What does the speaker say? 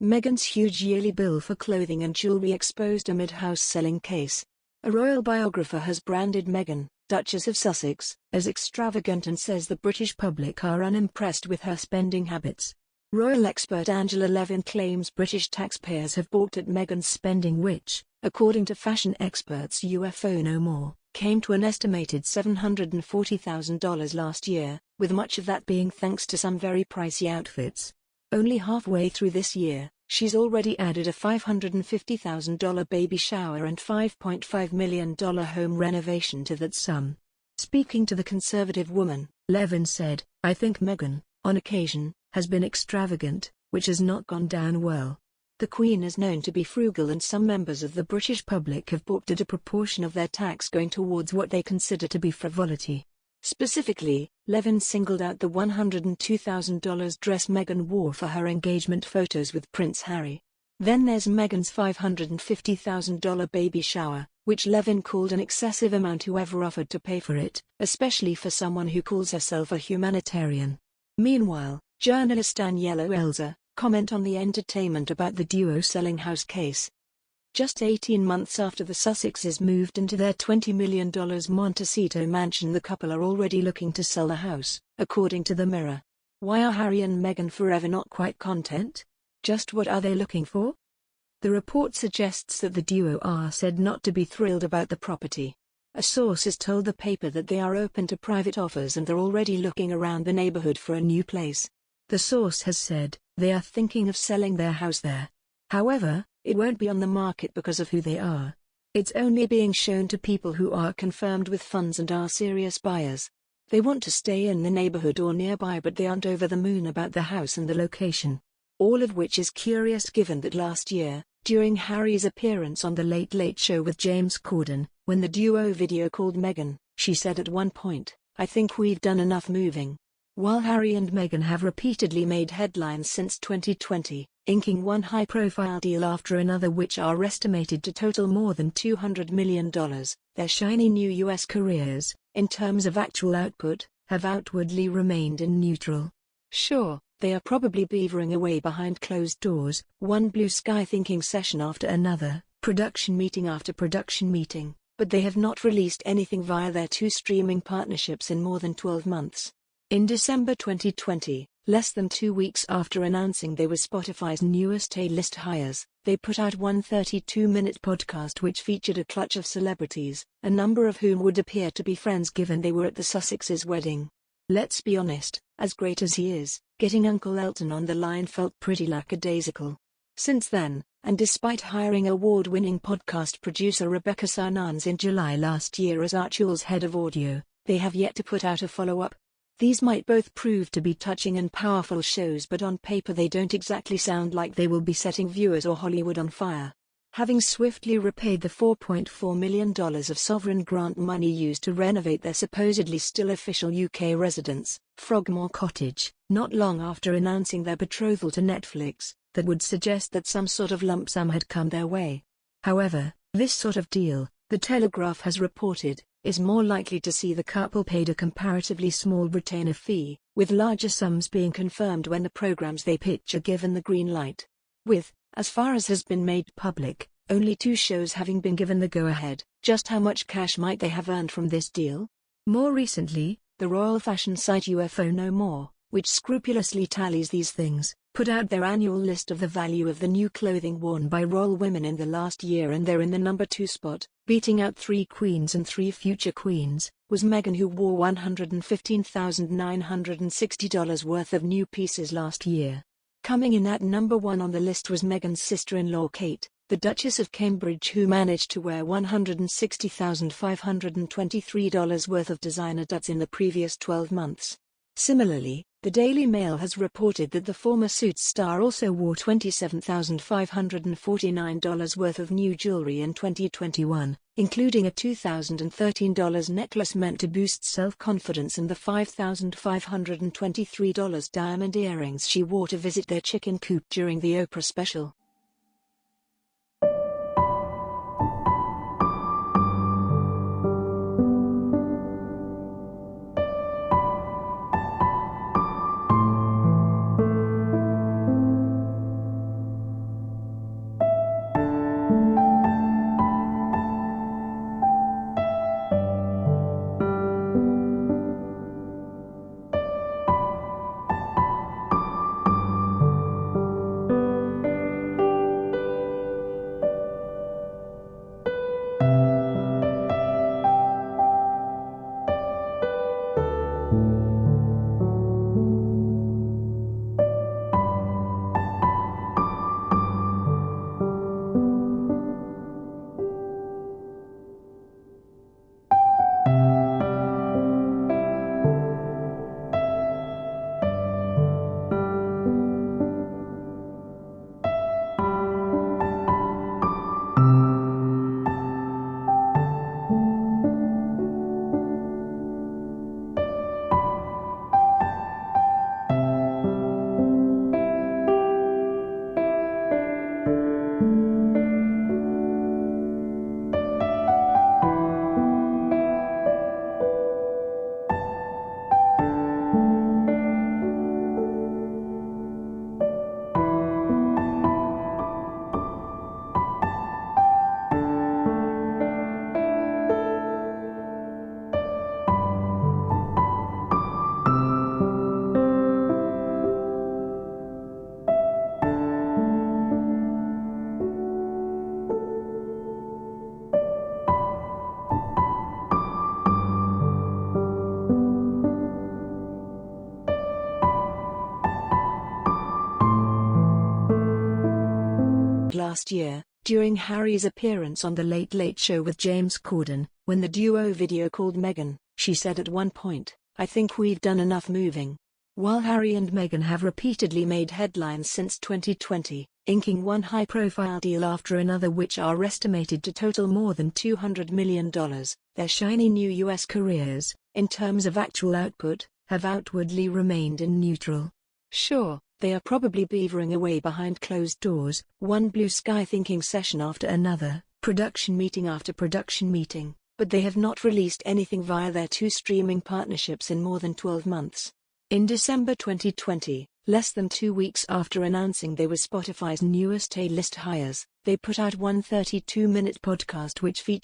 Meghan's huge yearly bill for clothing and jewellery exposed amid house-selling case. A royal biographer has branded Meghan, Duchess of Sussex, as extravagant and says the British public are unimpressed with her spending habits. Royal expert Angela Levin claims British taxpayers have balked at Meghan's spending, which, according to fashion experts UFO No More, came to an estimated $740,000 last year, with much of that being thanks to some very pricey outfits. Only halfway through this year, she's already added a $550,000 baby shower and $5.5 million home renovation to that sum. Speaking to the Conservative Woman, Levin said, "I think Meghan, on occasion, has been extravagant, which has not gone down well. The Queen is known to be frugal and some members of the British public have balked at a proportion of their tax going towards what they consider to be frivolity." Specifically, Levin singled out the $102,000 dress Meghan wore for her engagement photos with Prince Harry. Then there's Meghan's $550,000 baby shower, which Levin called an excessive amount whoever offered to pay for it, especially for someone who calls herself a humanitarian. Meanwhile, journalist Daniela comment on the entertainment about the duo selling house case. Just 18 months after the Sussexes moved into their $20 million Montecito mansion, the couple are already looking to sell the house, according to the Mirror. Why are Harry and Meghan forever not quite content? Just what are they looking for? The report suggests that the duo are said not to be thrilled about the property. A source has told the paper that they are open to private offers and they're already looking around the neighborhood for a new place. The source has said they are thinking of selling their house there. However, it won't be on the market because of who they are. It's only being shown to people who are confirmed with funds and are serious buyers. They want to stay in the neighborhood or nearby, but they aren't over the moon about the house and the location. All of which is curious given that last year, during Harry's appearance on The Late Late Show with James Corden, when the duo video called Meghan, she said at one point, "I think we've done enough moving." While Harry and Meghan have repeatedly made headlines since 2020, inking one high-profile deal after another which are estimated to total more than $200 million, their shiny new U.S. careers, in terms of actual output, have outwardly remained in neutral. Sure, they are probably beavering away behind closed doors, one blue sky thinking session after another, production meeting after production meeting, but they have not released anything via their two streaming partnerships in more than 12 months. In December 2020, less than 2 weeks after announcing they were Spotify's newest A-list hires, they put out one 32-minute podcast which featured a clutch of celebrities, a number of whom would appear to be friends given they were at the Sussexes' wedding. Let's be honest, as great as he is, getting Uncle Elton on the line felt pretty lackadaisical. Since then, and despite hiring award-winning podcast producer Rebecca Sarnans in July last year as Archul's head of audio, they have yet to put out a follow-up. These might both prove to be touching and powerful shows, but on paper they don't exactly sound like they will be setting viewers or Hollywood on fire. Having swiftly repaid the $4.4 million of sovereign grant money used to renovate their supposedly still official UK residence, Frogmore Cottage, not long after announcing their betrothal to Netflix, that would suggest that some sort of lump sum had come their way. However, this sort of deal, The Telegraph has reported, is more likely to see the couple paid a comparatively small retainer fee, with larger sums being confirmed when the programs they pitch are given the green light. With, as far as has been made public, only 2 shows having been given the go-ahead, just how much cash might they have earned from this deal? More recently, the royal fashion site UFO No More, which scrupulously tallies these things, put out their annual list of the value of the new clothing worn by royal women in the last year, and they're in the number 2 spot, beating out 3 queens and 3 future queens, was Meghan, who wore $115,960 worth of new pieces last year. Coming in at number 1 on the list was Meghan's sister-in-law Kate, the Duchess of Cambridge, who managed to wear $160,523 worth of designer duds in the previous 12 months. Similarly, the Daily Mail has reported that the former Suits star also wore $27,549 worth of new jewelry in 2021, including a $2,013 necklace meant to boost self-confidence and the $5,523 diamond earrings she wore to visit their chicken coop during the Oprah special. last year, during Harry's appearance on The Late Late Show with James Corden, when the duo video called Meghan, she said at one point, "I think we've done enough moving." While Harry and Meghan have repeatedly made headlines since 2020, inking one high-profile deal after another which are estimated to total more than $200 million, their shiny new U.S. careers, in terms of actual output, have outwardly remained in neutral. Sure, they are probably beavering away behind closed doors, one blue sky thinking session after another, production meeting after production meeting, but they have not released anything via their two streaming partnerships in more than 12 months. In December 2020, less than 2 weeks after announcing they were Spotify's newest A-list hires, they put out one 32-minute podcast which featured